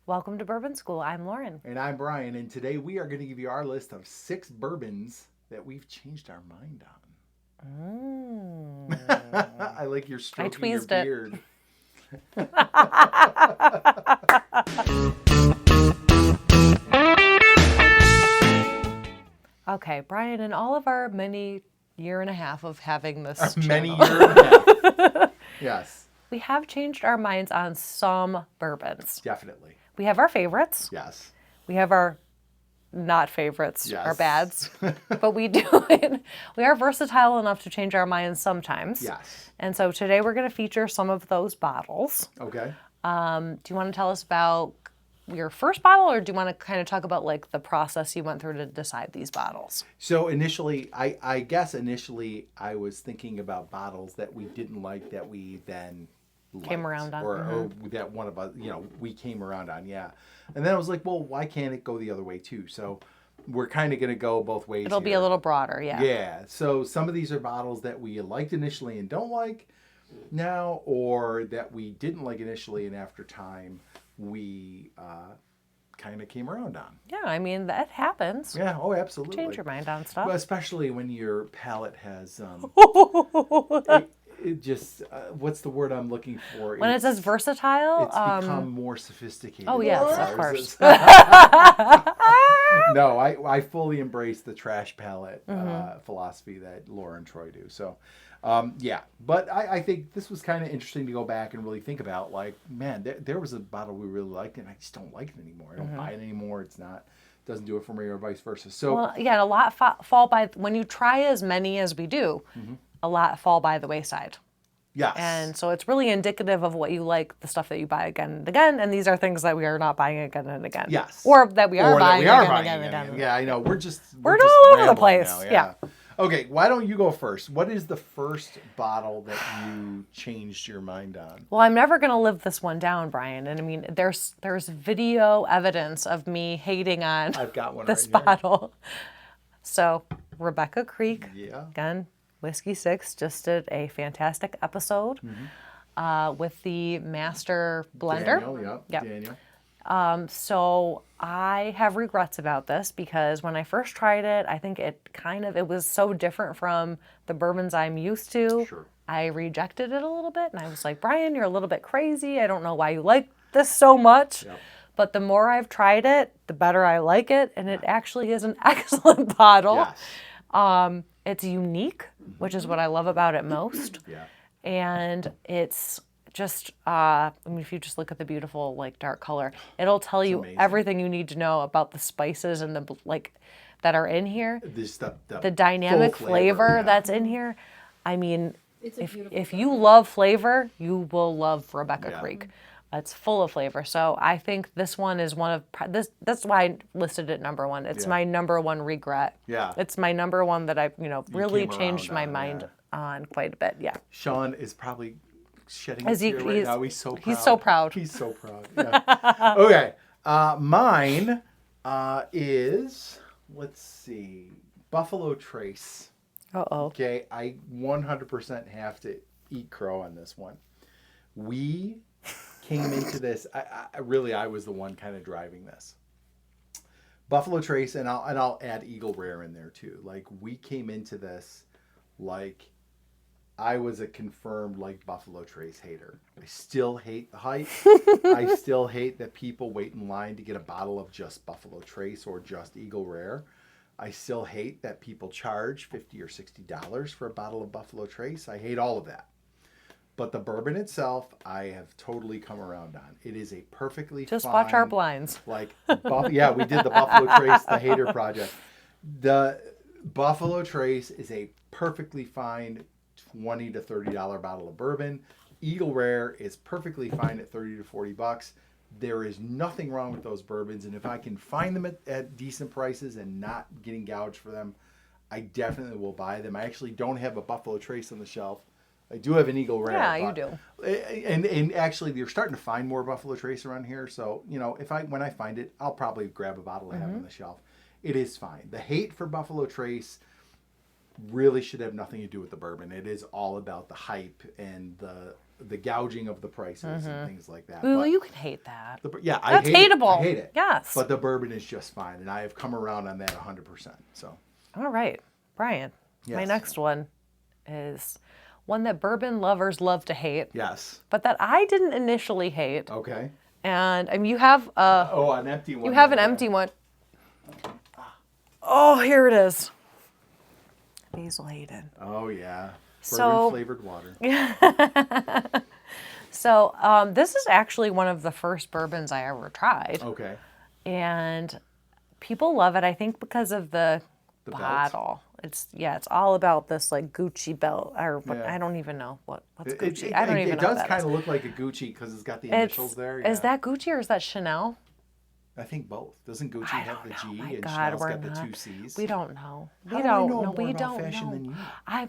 Welcome to Bourbon School. I'm Lauren. And I'm Brian, and today we are going to give you our list of 6 bourbons that we've changed our mind on. I like your stroking your beard. Okay, Brian, in all of our many year and a half of having this Yes. We have changed our minds on some bourbons. Definitely. We have our favorites. Yes. We have our not favorites, yes. our bads. But we are versatile enough to change our minds sometimes. Yes. And so today we're going to feature some of those bottles. Okay. Do you want to tell us about your first bottle, or do you want to kind of talk about like the process you went through to decide these bottles? So initially, I guess I was thinking about bottles that we didn't like that we then came around on. Or that one of us, we came around on, yeah. And then I was like, well, why can't it go the other way too? So we're kind of going to go both ways. It'll be a little broader, yeah. Yeah. So some of these are bottles that we liked initially and don't like now, or that we didn't like initially and after time we kind of came around on. Yeah, I mean, that happens. Yeah, oh, absolutely. Change your mind on stuff. Well, especially when your palate has, it just, what's the word I'm looking for? When it says versatile? It's become more sophisticated. Oh, yes, of course. No, I fully embrace the trash palate philosophy that Laura and Troy do. So, yeah. But I think this was kind of interesting to go back and really think about, like, man, there was a bottle we really liked, and I just don't like it anymore. I don't buy it anymore. It's not, doesn't do it for me, or vice versa. So, well, yeah, a lot fall by, when you try as many as we do, a lot fall by the wayside. yes. And so it's really indicative of what you like, the stuff that you buy again and again. And these are things that we are not buying again and again. Yes. Or that we are buying again and again. again. Yeah, I know. We're just all over the place. Now, Yeah. Okay, why don't you go first? What is the first bottle that you changed your mind on? Well, I'm never going to live this one down, Brian. And I mean, there's video evidence of me hating on I've got one this right bottle. So Rebecca Creek, Yeah. again, Whiskey 6, just did a fantastic episode with the master blender. Daniel, Yep. Daniel. So I have regrets about this because when I first tried it, I think it was so different from the bourbons I'm used to. Sure. I rejected it a little bit, and I was like, Brian, you're a little bit crazy. I don't know why you like this so much. Yep. But the more I've tried it, the better I like it, and it actually is an excellent bottle. Yes. It's unique, which is what I love about it most. Yeah. And it's just, I mean, if you just look at the beautiful, like, dark color, it'll tell you amazing. Everything you need to know about the spices and the, like, that are in here. The dynamic full flavor that's in here. I mean, if you love flavor, you will love Rebecca Creek. It's full of flavor. So I think this one is one of this. That's why I listed it number one. It's my number one regret. Yeah. It's my number one that I, really came changed my around on, mind on quite a bit. Yeah. Sean is probably shedding As a he- tear right he's- now. He's so proud. he's so proud. He's so proud. Yeah. Okay. Mine is, let's see, Buffalo Trace. Uh-oh. Okay, I 100% have to eat crow on this one. We came into this, I was the one kind of driving this. Buffalo Trace, and I'll add Eagle Rare in there too. Like, we came into this like I was a confirmed, like, Buffalo Trace hater. I still hate the hype. I still hate that people wait in line to get a bottle of just Buffalo Trace or just Eagle Rare. I still hate that people charge $50 or $60 for a bottle of Buffalo Trace. I hate all of that. But the bourbon itself, I have totally come around on. It is a perfectly Just fine, watch our blinds. Like, yeah, we did the Buffalo Trace, the Hater Project. The Buffalo Trace is a perfectly fine $20 to $30 bottle of bourbon. Eagle Rare is perfectly fine at $30 to $40. There is nothing wrong with those bourbons, and if I can find them at decent prices and not getting gouged for them, I definitely will buy them. I actually don't have a Buffalo Trace on the shelf. I do have an Eagle Rare. Yeah, you do. And actually, you're starting to find more Buffalo Trace around here. So, when I find it, I'll probably grab a bottle I have on the shelf. It is fine. The hate for Buffalo Trace really should have nothing to do with the bourbon. It is all about the hype and the the gouging of the prices and things like that. Well, But you can hate that. I That's hate hateable. it. I hate it. Yes. But the bourbon is just fine, and I have come around on that 100%. So. All right, Brian. My Yes. next one is one that bourbon lovers love to hate, Yes. but that I didn't initially hate. Okay. And I mean, you have an empty one. you have an empty one. Oh, here it is. Basil Hayden. Oh yeah. So- Bourbon flavored water. So this is actually one of the first bourbons I ever tried, Okay. and people love it. I think because of the belt? bottle. It's all about this like Gucci belt or what, Yeah. I don't even know what's It, Gucci. it, I don't even it know does what that kind is. of look like a Gucci because it's got the initials there. Is Yeah. that Gucci or is that Chanel? I think both. Doesn't Gucci I have don't the know. G My and God, Chanel's we're got the not. 2 C's? We don't know. How We do I don't know know. more We about don't fashion know. than you? I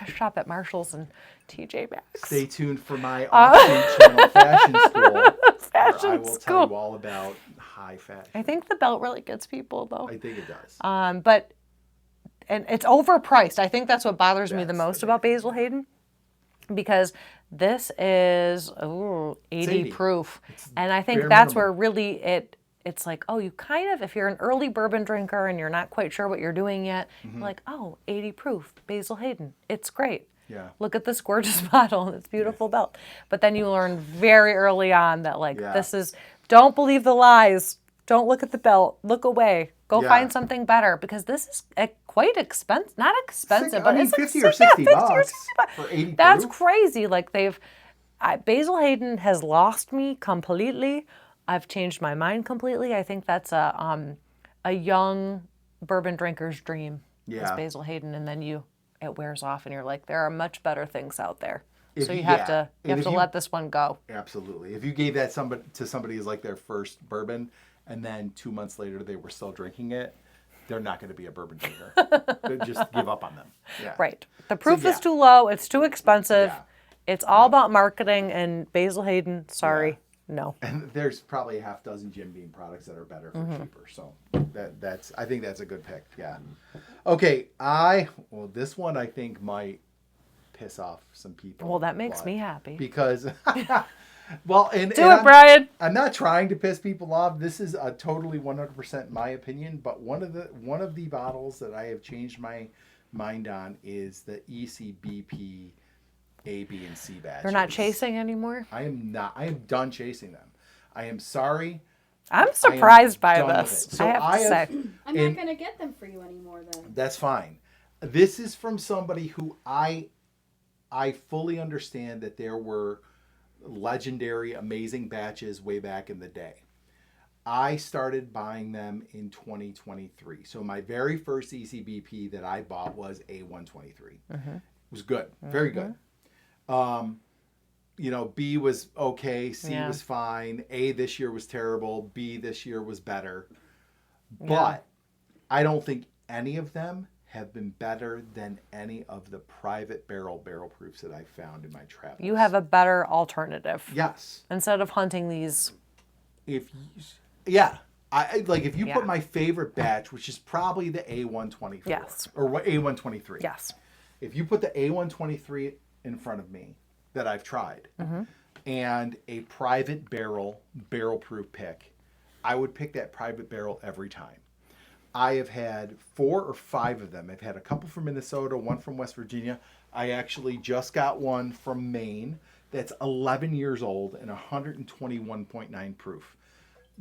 shop at Marshalls and TJ Maxx. Stay tuned for my offshoot channel, Fashion School. Where I Fashion will tell School. you all about high fashion. I think the belt really gets people though. I think it does. But it's overpriced. I think that's what bothers me the That's most the about big Basil Hayden, because this is 80 80. proof, and I think bare that's minimum. where really it's like, oh, you kind of, if you're an early bourbon drinker and you're not quite sure what you're doing yet, you're like, oh, 80 proof Basil Hayden, it's great. Yeah. Look at this gorgeous bottle and this beautiful belt. But then you learn very early on that like Yeah. this is, don't believe the lies. Don't look at the belt. Look away. Go Yeah. find something better, because this is quite expensive. Not expensive, but it's like 50 or 60 50 or bucks 60 bucks. for 80 That's proof. crazy. Like Basil Hayden has lost me completely. I've changed my mind completely. I think that's a young bourbon drinker's dream. Is Yeah. Basil Hayden, and then it wears off, and you're like, there are much better things out there. If So you- you have yeah. to And if you- let this one go. Absolutely. If you gave that to somebody as like their first bourbon, and then 2 months later they were still drinking it, they're not going to be a bourbon drinker. Just give up on them. Yeah. Right. The proof yeah. is too low. It's too expensive. Yeah. It's all about marketing, and Basil Hayden, sorry, no. And there's probably a half dozen Jim Beam products that are better for Mm-hmm. cheaper. So I think that's a good pick. Yeah. Okay. This one I think might piss off some people. Well, that makes but- me happy. Because well, and Do it, Brian. I'm not trying to piss people off. This is a totally 100% my opinion, but one of the bottles that I have changed my mind on is the ECBP A, B, and C batches. They're not chasing anymore. I am not. I am done chasing them. I am sorry. I'm surprised by done with this. it. So I have to say. I'm not going to get them for you anymore then. That's fine. This is from somebody who I fully understand that there were legendary, amazing batches way back in the day. I started buying them in 2023. So my very first ECBP that I bought was A123. Mm-hmm. It was good. Very good. B was okay. C Yeah. was fine. A this year was terrible. B this year was better. Yeah. But I don't think any of them have been better than any of the private barrel proofs that I found in my travels. You have a better alternative. Yes. Instead of hunting these. If you Yeah. put my favorite batch, which is probably the A124. Yes. Or what A123. Yes. If you put the A123 in front of me that I've tried Mm-hmm. and a private barrel proof pick, I would pick that private barrel every time. I have had 4 or 5 of them. I've had a couple from Minnesota, one from West Virginia. I actually just got one from Maine that's 11 years old and 121.9 proof.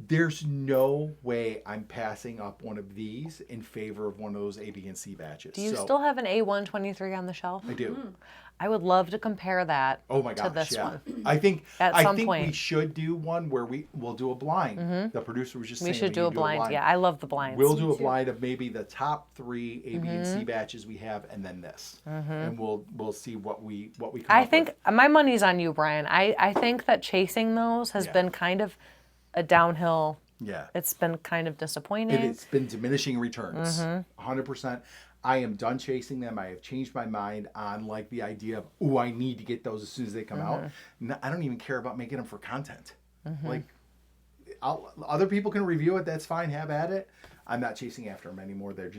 There's no way I'm passing up one of these in favor of one of those A, B, and C batches. Do you still have an A123 on the shelf? I do. I would love to compare that Oh my gosh, to this yeah. one. I think At I some think point. we should do one where we'll do a blind. The producer was just We saying should do a need to blind. Yeah, I love the blinds. We'll do a too. blind of maybe the top 3 A, B, and C batches we have, and then this, and we'll see what we come I up think with. my money's on you, Brian. I think that chasing those has Yeah. been kind of a downhill. Yeah, It's been kind of disappointing. it's been diminishing returns, 100%. I am done chasing them. I have changed my mind on like the idea of, I need to get those as soon as they come out. I don't even care about making them for content. Like, other people can review it. That's fine. Have at it. I'm not chasing after them anymore. They've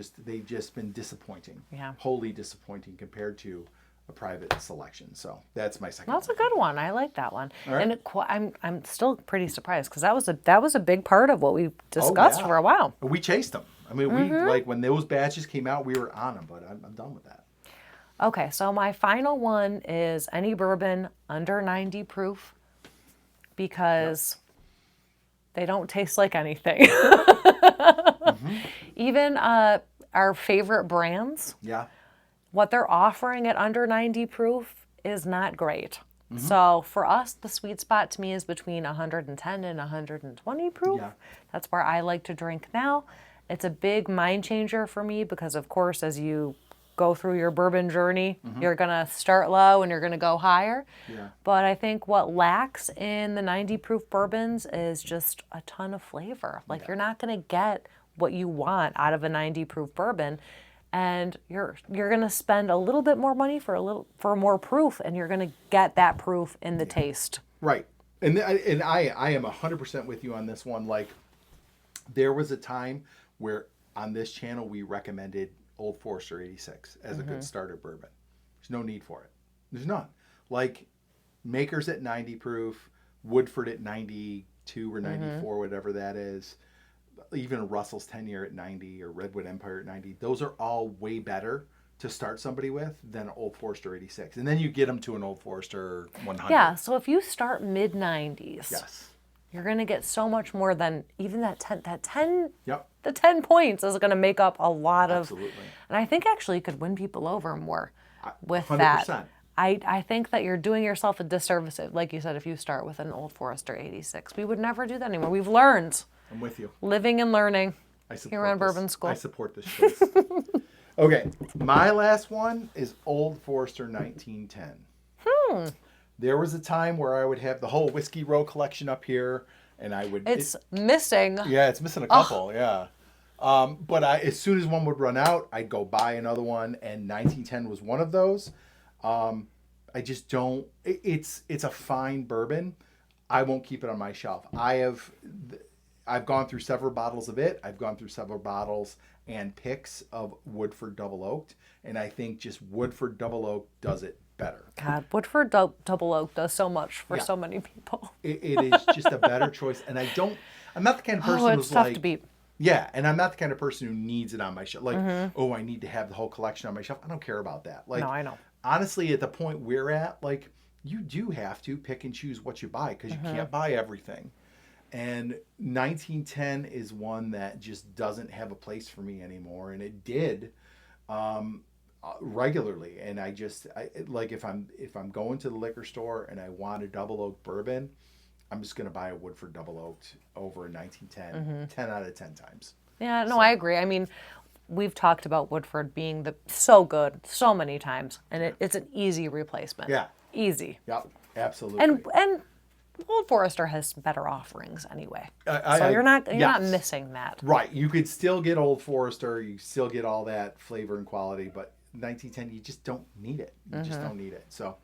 just been disappointing. Yeah. Wholly disappointing compared to a private selection. So that's my second. That's a good one. I like that one. All right. And I'm still pretty surprised because that was a big part of what we discussed for a while. We chased them. I mean, we like when those batches came out, we were on them. But I'm done with that. Okay, so my final one is any bourbon under 90 proof because they don't taste like anything. Even our favorite brands, what they're offering at under 90 proof is not great. So for us, the sweet spot to me is between 110 and 120 proof. That's where I like to drink now. It's a big mind changer for me because, of course, as you go through your bourbon journey, you're going to start low and you're going to go higher. But I think what lacks in the 90 proof bourbons is just a ton of flavor. Like you're not going to get what you want out of a 90 proof bourbon, and you're going to spend a little bit more money for more proof, and you're going to get that proof in the taste. Right. And I am 100% with you on this one. Like there was a time where on this channel we recommended Old Forester 86 as a good starter bourbon. There's no need for it. There's none. Like Makers at 90 proof, Woodford at 92 or 94, whatever that is. Even Russell's 10 year at 90 or Redwood Empire at 90. Those are all way better to start somebody with than Old Forester 86. And then you get them to an Old Forester 100. Yeah, so if you start mid 90s, you're going to get so much more than even that 10. The 10 points is going to make up a lot of. And I think actually you could win people over more with 100%. That. I think that you're doing yourself a disservice, like you said, if you start with an Old Forester 86. We would never do that anymore. We've learned. I'm with you. Living and learning here on Bourbon School. I support this choice. Okay, my last one is Old Forester 1910. There was a time where I would have the whole Whiskey Row collection up here, and I would. It's missing. Yeah, it's missing a couple. Yeah, but as soon as one would run out, I'd go buy another one, and 1910 was one of those. I just don't. It's a fine bourbon. I won't keep it on my shelf. I've gone through several bottles of it. I've gone through several bottles and picks of Woodford Double Oaked, and I think just Woodford Double Oak does it better. God, Woodford Double Oak does so much for so many people. It is just a better choice, and I'm not the kind of person who's tough to beat. Yeah, and I'm not the kind of person who needs it on my shelf. Like, I need to have the whole collection on my shelf. I don't care about that. Like, no, I know. Honestly, at the point we're at, like, you do have to pick and choose what you buy because you can't buy everything. And 1910 is one that just doesn't have a place for me anymore, and it did regularly. And I like if I'm going to the liquor store and I want a double oak bourbon, I'm just gonna buy a Woodford Double Oaked over a 1910 10 out of 10 times. Yeah, no, I agree. I mean, we've talked about Woodford being so good so many times, and it's an easy replacement. Yeah, easy. Yep, absolutely. And Old Forester has better offerings anyway, so you're not missing that. Right, you could still get Old Forester, you still get all that flavor and quality, but 1910 you just don't need it. You just don't need it. So,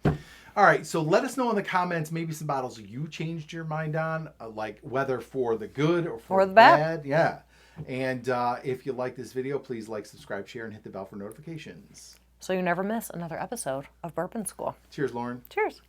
all right, so let us know in the comments maybe some bottles you changed your mind on, like whether for the good or for the bad. Yeah, and if you like this video, please like, subscribe, share, and hit the bell for notifications, so you never miss another episode of Bourbon School. Cheers, Lauren. Cheers.